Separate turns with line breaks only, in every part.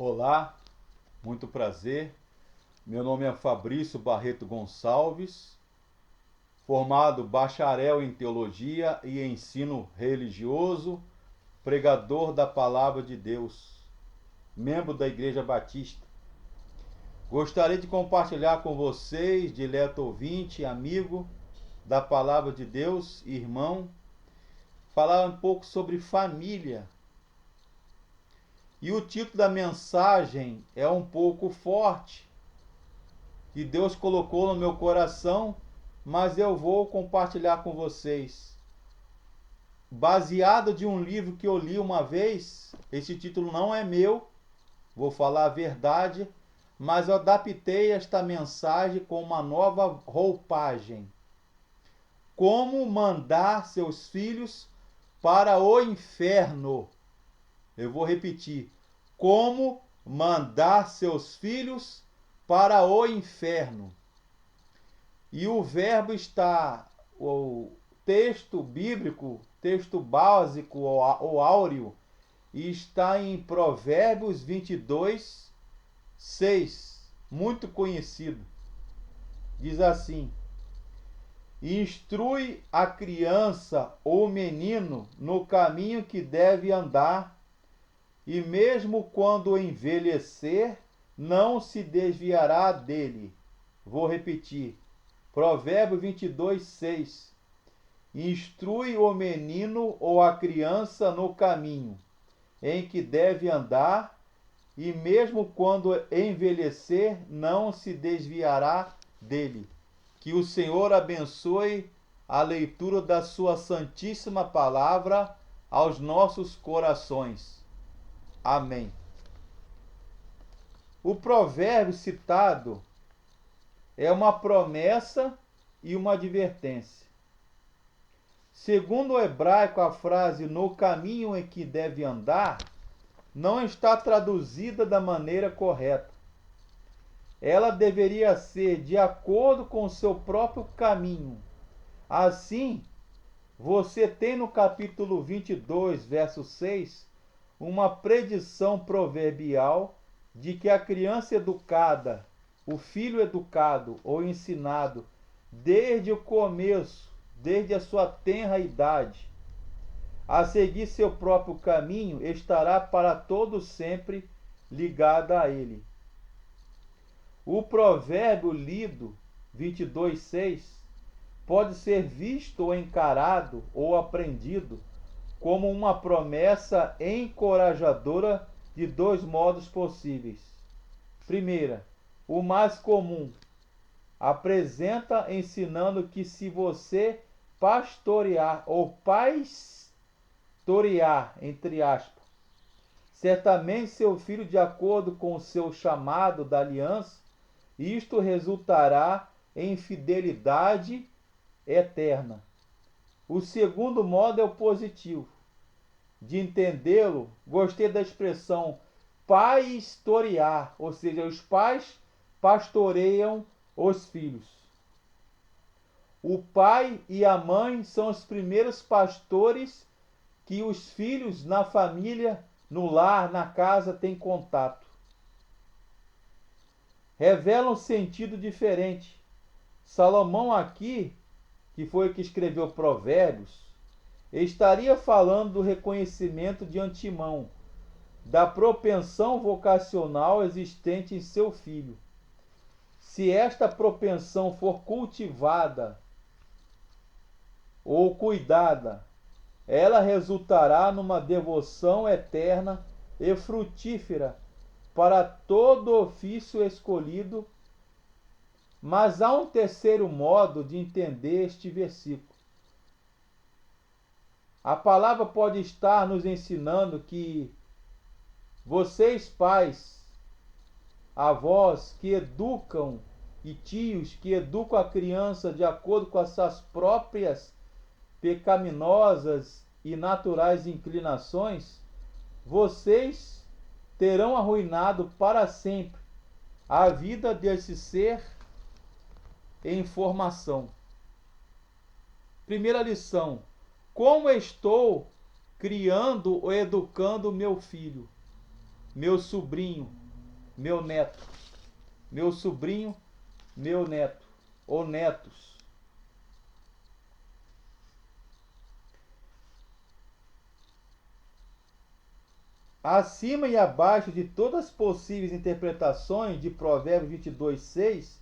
Olá, muito prazer. Meu nome é Fabrício Barreto Gonçalves, formado bacharel em Teologia e Ensino Religioso, pregador da Palavra de Deus, membro da Igreja Batista. Gostaria de compartilhar com vocês, dileto ouvinte, amigo da Palavra de Deus, irmão, falar um pouco sobre família. E o título da mensagem é um pouco forte, que Deus colocou no meu coração, mas eu vou compartilhar com vocês. Baseado de um livro que eu li uma vez, esse título não é meu, vou falar a verdade, mas eu adaptei esta mensagem com uma nova roupagem. Como mandar seus filhos para o inferno. Eu vou repetir. Como mandar seus filhos para o inferno. E o verbo está, o texto bíblico, texto básico ou áureo, está em Provérbios 22, 6, muito conhecido. Diz assim: instrui a criança ou menino no caminho que deve andar, e mesmo quando envelhecer, não se desviará dele. Vou repetir. Provérbio 22, 6. Instrui o menino ou a criança no caminho em que deve andar, e mesmo quando envelhecer, não se desviará dele. Que o Senhor abençoe a leitura da sua santíssima palavra aos nossos corações. Amém. O provérbio citado é uma promessa e uma advertência. Segundo o hebraico, a frase "no caminho em que deve andar" não está traduzida da maneira correta. Ela deveria ser de acordo com o seu próprio caminho. Assim, você tem no capítulo 22, verso 6, uma predição proverbial de que a criança educada, o filho educado ou ensinado desde o começo, desde a sua tenra idade, a seguir seu próprio caminho, estará para todo sempre ligada a ele. O provérbio lido, 22:6, pode ser visto ou encarado ou aprendido como uma promessa encorajadora de dois modos possíveis. Primeira, o mais comum, apresenta ensinando que se você pastorear ou pastorear, entre aspas, certamente seu filho de acordo com o seu chamado da aliança, isto resultará em fidelidade eterna. O segundo modo é o positivo. De entendê-lo, gostei da expressão pastorear, ou seja, os pais pastoreiam os filhos. O pai e a mãe são os primeiros pastores que os filhos na família, no lar, na casa têm contato. Revela um sentido diferente. Salomão aqui, que foi o que escreveu Provérbios, estaria falando do reconhecimento de antemão da propensão vocacional existente em seu filho. Se esta propensão for cultivada ou cuidada, ela resultará numa devoção eterna e frutífera para todo ofício escolhido. Mas há um terceiro modo de entender este versículo. A palavra pode estar nos ensinando que vocês, pais, avós que educam e tios que educam a criança de acordo com as suas próprias pecaminosas e naturais inclinações, vocês terão arruinado para sempre a vida desse ser em formação. Primeira lição: como estou criando ou educando meu filho? meu sobrinho, meu neto. Meu sobrinho, meu neto, ou netos. Acima e abaixo de todas as possíveis interpretações de Provérbios 22:6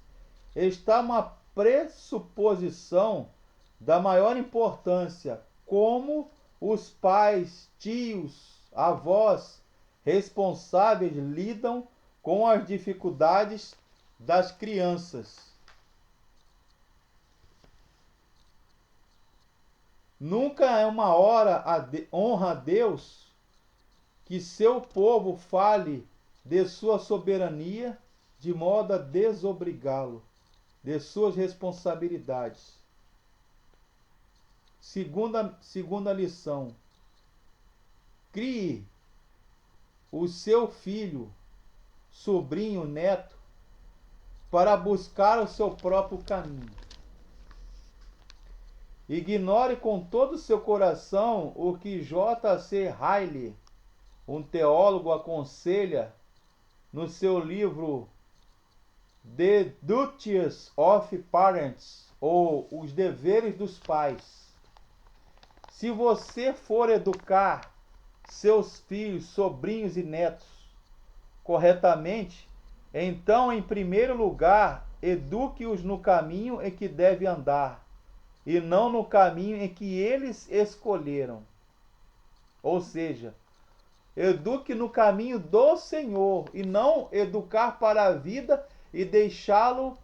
está uma pressuposição da maior importância, como os pais, tios, avós responsáveis lidam com as dificuldades das crianças. Nunca é uma honra a Deus que seu povo fale de sua soberania de modo a desobrigá-lo de suas responsabilidades. Segunda lição: crie o seu filho, sobrinho, neto, para buscar o seu próprio caminho. Ignore com todo o seu coração o que J.C. Ryle, um teólogo, aconselha no seu livro The Duties of Parents, ou Os Deveres dos Pais. Se você for educar seus filhos, sobrinhos e netos corretamente, então, em primeiro lugar, eduque-os no caminho em que deve andar, e não no caminho em que eles escolheram. Ou seja, eduque no caminho do Senhor, e não educar para a vida e deixá-lo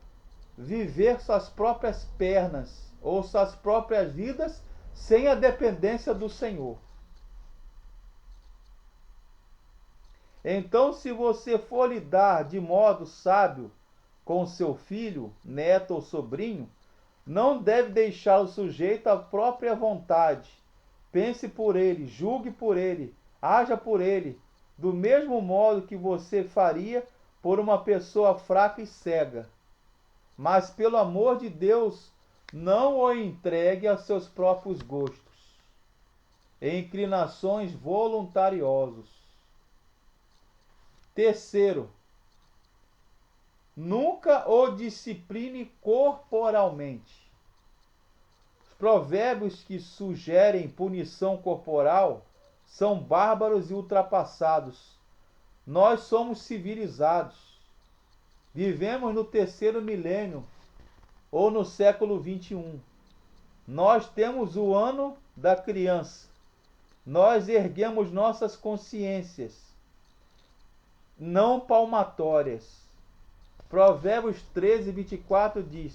viver suas próprias pernas, ou suas próprias vidas, sem a dependência do Senhor. Então, se você for lidar de modo sábio com seu filho, neto ou sobrinho, não deve deixá-lo sujeito à própria vontade. Pense por ele, julgue por ele, haja por ele, do mesmo modo que você faria por uma pessoa fraca e cega. Mas, pelo amor de Deus, não o entregue a seus próprios gostos e inclinações voluntariosos. Terceiro, nunca o discipline corporalmente. Os provérbios que sugerem punição corporal são bárbaros e ultrapassados. Nós somos civilizados. Vivemos no terceiro milênio ou no século 21. Nós temos o ano da criança. Nós erguemos nossas consciências, não palmatórias. Provérbios 13:24 diz: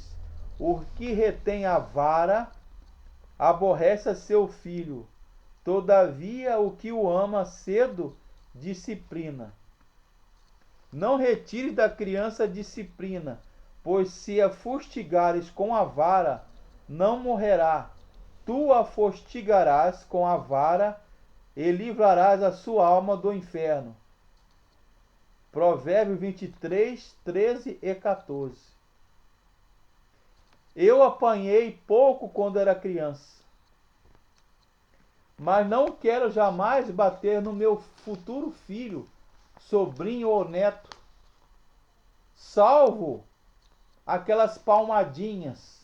o que retém a vara aborrece a seu filho, todavia o que o ama cedo disciplina. Não retires da criança a disciplina, pois se a fustigares com a vara, não morrerá. Tu a fustigarás com a vara e livrarás a sua alma do inferno. Provérbios 23, 13 e 14. Eu apanhei pouco quando era criança, mas não quero jamais bater no meu futuro filho, sobrinho ou neto, salvo aquelas palmadinhas.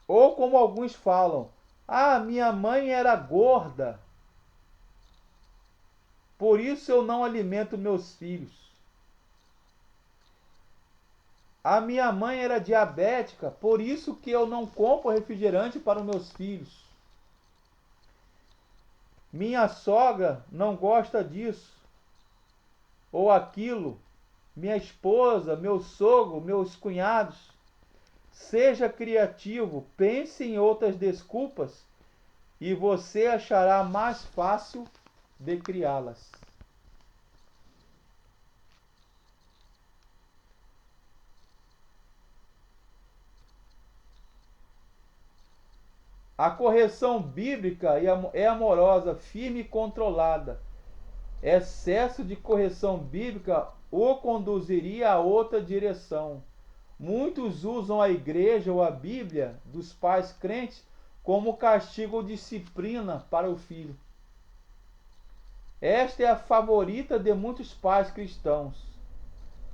Ou como alguns falam: ah, minha mãe era gorda, por isso eu não alimento meus filhos. A minha mãe era diabética, por isso que eu não compro refrigerante para os meus filhos. Minha sogra não gosta disso ou aquilo. Minha esposa, meu sogro, meus cunhados. Seja criativo, pense em outras desculpas e você achará mais fácil de criá-las. A correção bíblica é amorosa, firme e controlada. Excesso de correção bíblica o conduziria a outra direção. Muitos usam a igreja ou a Bíblia dos pais crentes como castigo ou disciplina para o filho. Esta é a favorita de muitos pais cristãos.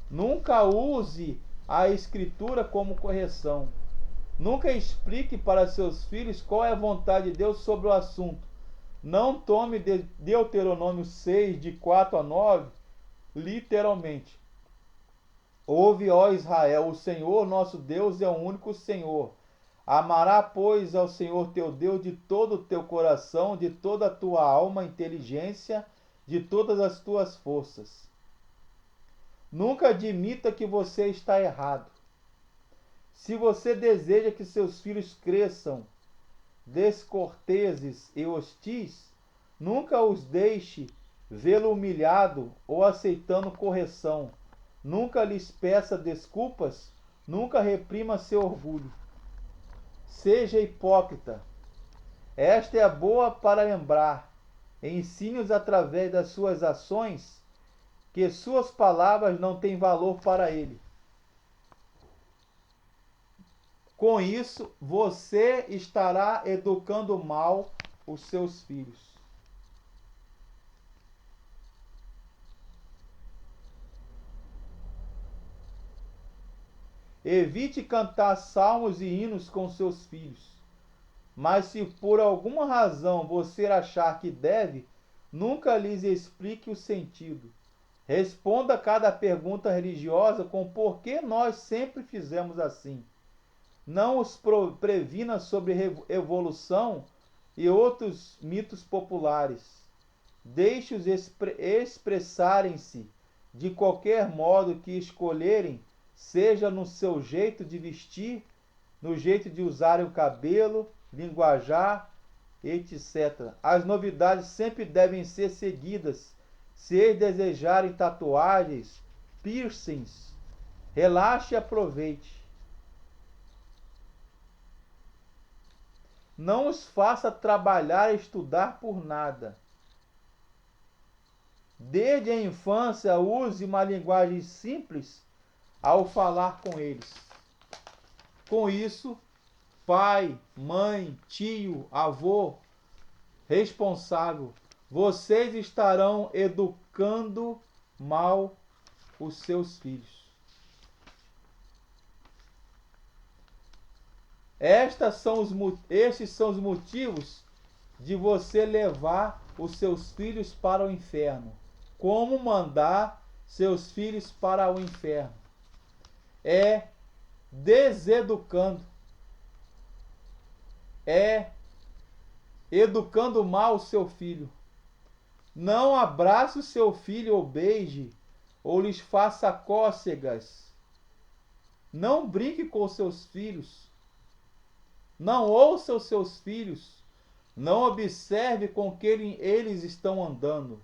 Nunca use a Escritura como correção. Nunca explique para seus filhos qual é a vontade de Deus sobre o assunto. Não tome Deuteronômio 6, de 4 a 9, literalmente. Ouve, ó Israel, o Senhor nosso Deus é o único Senhor. Amará, pois, ao Senhor teu Deus de todo o teu coração, de toda a tua alma, inteligência, de todas as tuas forças. Nunca admita que você está errado. Se você deseja que seus filhos cresçam descorteses e hostis, nunca os deixe vê-lo humilhado ou aceitando correção. Nunca lhes peça desculpas, nunca reprima seu orgulho. Seja hipócrita. Esta é a boa para lembrar. Ensine-os através das suas ações que suas palavras não têm valor para ele. Com isso, você estará educando mal os seus filhos. Evite cantar salmos e hinos com seus filhos. Mas se por alguma razão você achar que deve, nunca lhes explique o sentido. Responda a cada pergunta religiosa com por que nós sempre fizemos assim. Não os previna sobre evolução e outros mitos populares. Deixe-os expressarem-se de qualquer modo que escolherem, seja no seu jeito de vestir, no jeito de usar o cabelo, linguajar, etc. As novidades sempre devem ser seguidas. Se eles desejarem tatuagens, piercings, relaxe e aproveite. Não os faça trabalhar e estudar por nada. Desde a infância, use uma linguagem simples ao falar com eles. Com isso, pai, mãe, tio, avô, responsável, vocês estarão educando mal os seus filhos. Estes são os motivos de você levar os seus filhos para o inferno. Como mandar seus filhos para o inferno? É deseducando. É educando mal o seu filho. Não abrace o seu filho ou beije, ou lhes faça cócegas. Não brinque com seus filhos. Não ouça os seus filhos. Não observe com que eles estão andando.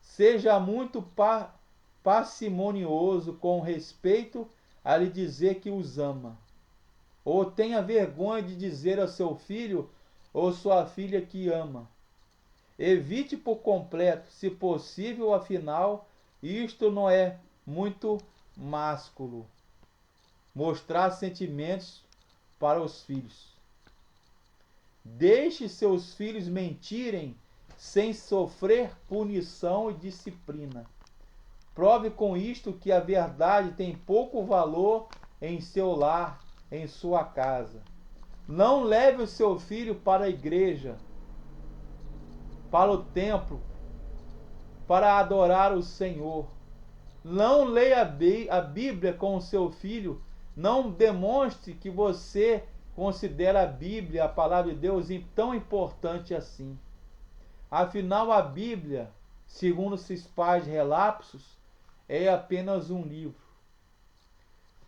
Seja muito parcimonioso com respeito a lhe dizer que os ama. Ou tenha vergonha de dizer ao seu filho ou sua filha que ama. Evite por completo, se possível, afinal, isto não é muito másculo. Mostrar sentimentos para os filhos. Deixe seus filhos mentirem sem sofrer punição e disciplina. Prove com isto que a verdade tem pouco valor em seu lar, em sua casa. Não leve o seu filho para a igreja, para o templo, para adorar o Senhor. Não leia a Bíblia com o seu filho. Não demonstre que você considera a Bíblia, a palavra de Deus, tão importante assim. Afinal, a Bíblia, segundo esses pais relapsos, é apenas um livro.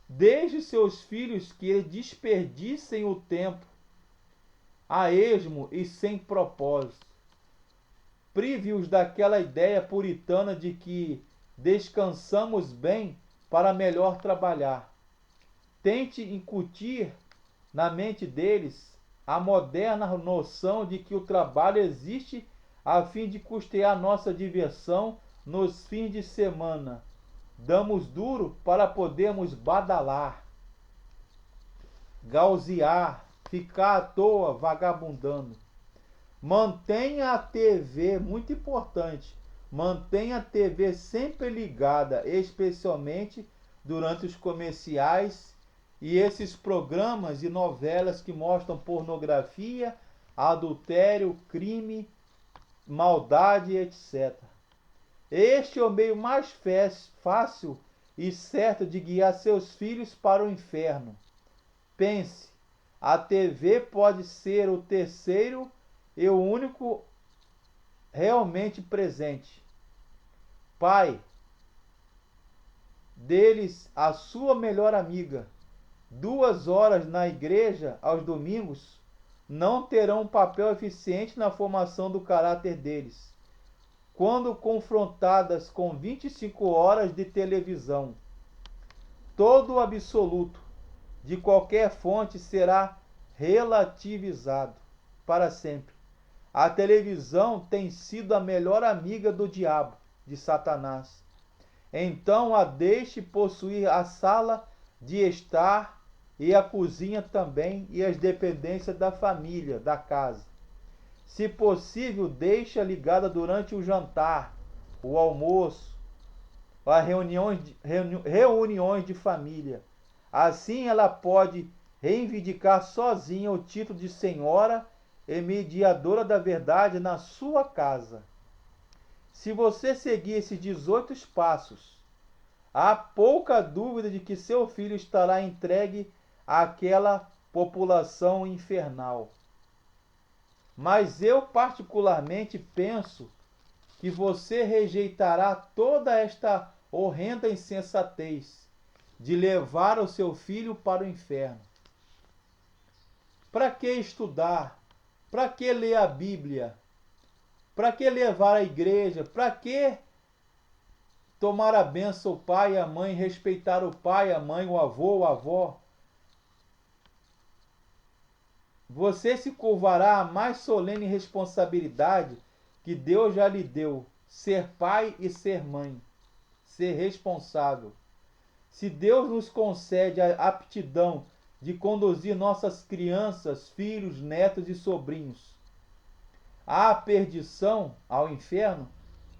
Deixe seus filhos que desperdicem o tempo a esmo e sem propósito. Prive-os daquela ideia puritana de que descansamos bem para melhor trabalhar. Tente incutir na mente deles a moderna noção de que o trabalho existe a fim de custear nossa diversão nos fins de semana. Damos duro para podermos badalar, gauzear, ficar à toa vagabundando. Mantenha a TV, muito importante, mantenha a TV sempre ligada, especialmente durante os comerciais e esses programas e novelas que mostram pornografia, adultério, crime, maldade, etc. Este é o meio mais fácil e certo de guiar seus filhos para o inferno. Pense, a TV pode ser o terceiro e o único realmente presente. Pai, deles a sua melhor amiga. 2 horas na igreja aos domingos não terão um papel eficiente na formação do caráter deles, quando confrontadas com 25 horas de televisão. Todo o absoluto de qualquer fonte será relativizado para sempre. A televisão tem sido a melhor amiga do diabo, de Satanás. Então a deixe possuir a sala de estar e a cozinha também e as dependências da família, da casa. Se possível, deixe-a ligada durante o jantar, o almoço, as reuniões de família. Assim ela pode reivindicar sozinha o título de senhora e mediadora da verdade na sua casa. Se você seguir esses 18 passos, há pouca dúvida de que seu filho estará entregue àquela população infernal. Mas eu particularmente penso que você rejeitará toda esta horrenda insensatez de levar o seu filho para o inferno. Para que estudar? Para que ler a Bíblia? Para que levar à igreja? Para que tomar a bênção o pai e a mãe, respeitar o pai, a mãe, o avô, a avó? Você se curvará à mais solene responsabilidade que Deus já lhe deu, ser pai e ser mãe, ser responsável. Se Deus nos concede a aptidão de conduzir nossas crianças, filhos, netos e sobrinhos à perdição, ao inferno,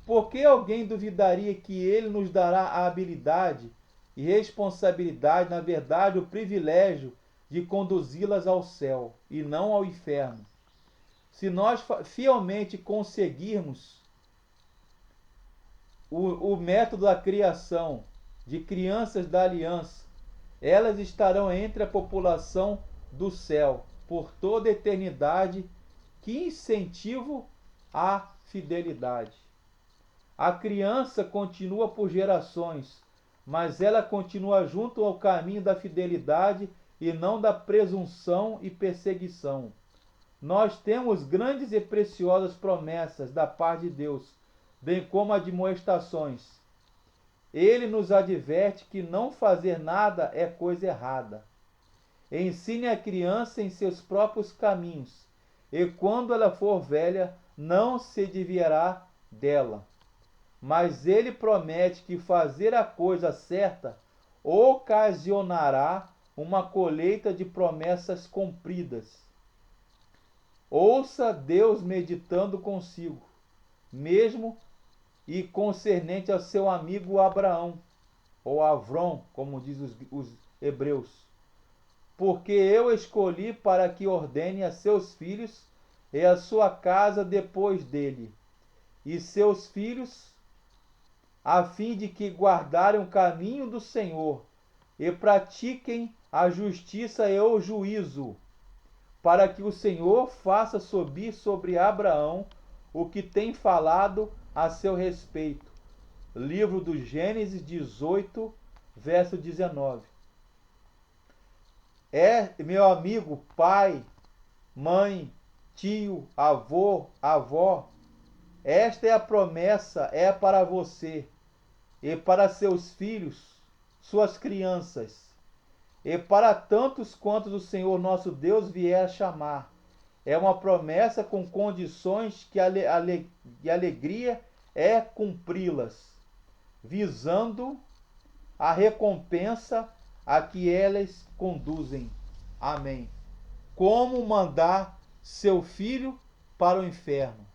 por que alguém duvidaria que Ele nos dará a habilidade e responsabilidade, na verdade, o privilégio de conduzi-las ao céu e não ao inferno? Se nós fielmente conseguirmos o método da criação de crianças da aliança, elas estarão entre a população do céu por toda a eternidade. Que incentivo à fidelidade! A criança continua por gerações, mas ela continua junto ao caminho da fidelidade e não da presunção e perseguição. Nós temos grandes e preciosas promessas da parte de Deus, bem como admoestações. Ele nos adverte que não fazer nada é coisa errada. Ensine a criança em seus próprios caminhos, e quando ela for velha, não se desviará dela. Mas ele promete que fazer a coisa certa ocasionará uma colheita de promessas cumpridas. Ouça Deus meditando consigo, mesmo e concernente ao seu amigo Abraão, ou Avrom, como diz os hebreus. Porque eu escolhi para que ordene a seus filhos e a sua casa depois dele, e seus filhos, a fim de que guardarem o caminho do Senhor e pratiquem a justiça e o juízo, para que o Senhor faça subir sobre Abraão o que tem falado a seu respeito. Livro do Gênesis 18, verso 19. Meu amigo, pai, mãe, tio, avô, avó, esta é a promessa, é para você e para seus filhos, suas crianças, e para tantos quantos o Senhor nosso Deus vier a chamar. É uma promessa com condições que a alegria é cumpri-las, visando a recompensa a que elas conduzem. Amém. como mandar seu filho para o inferno.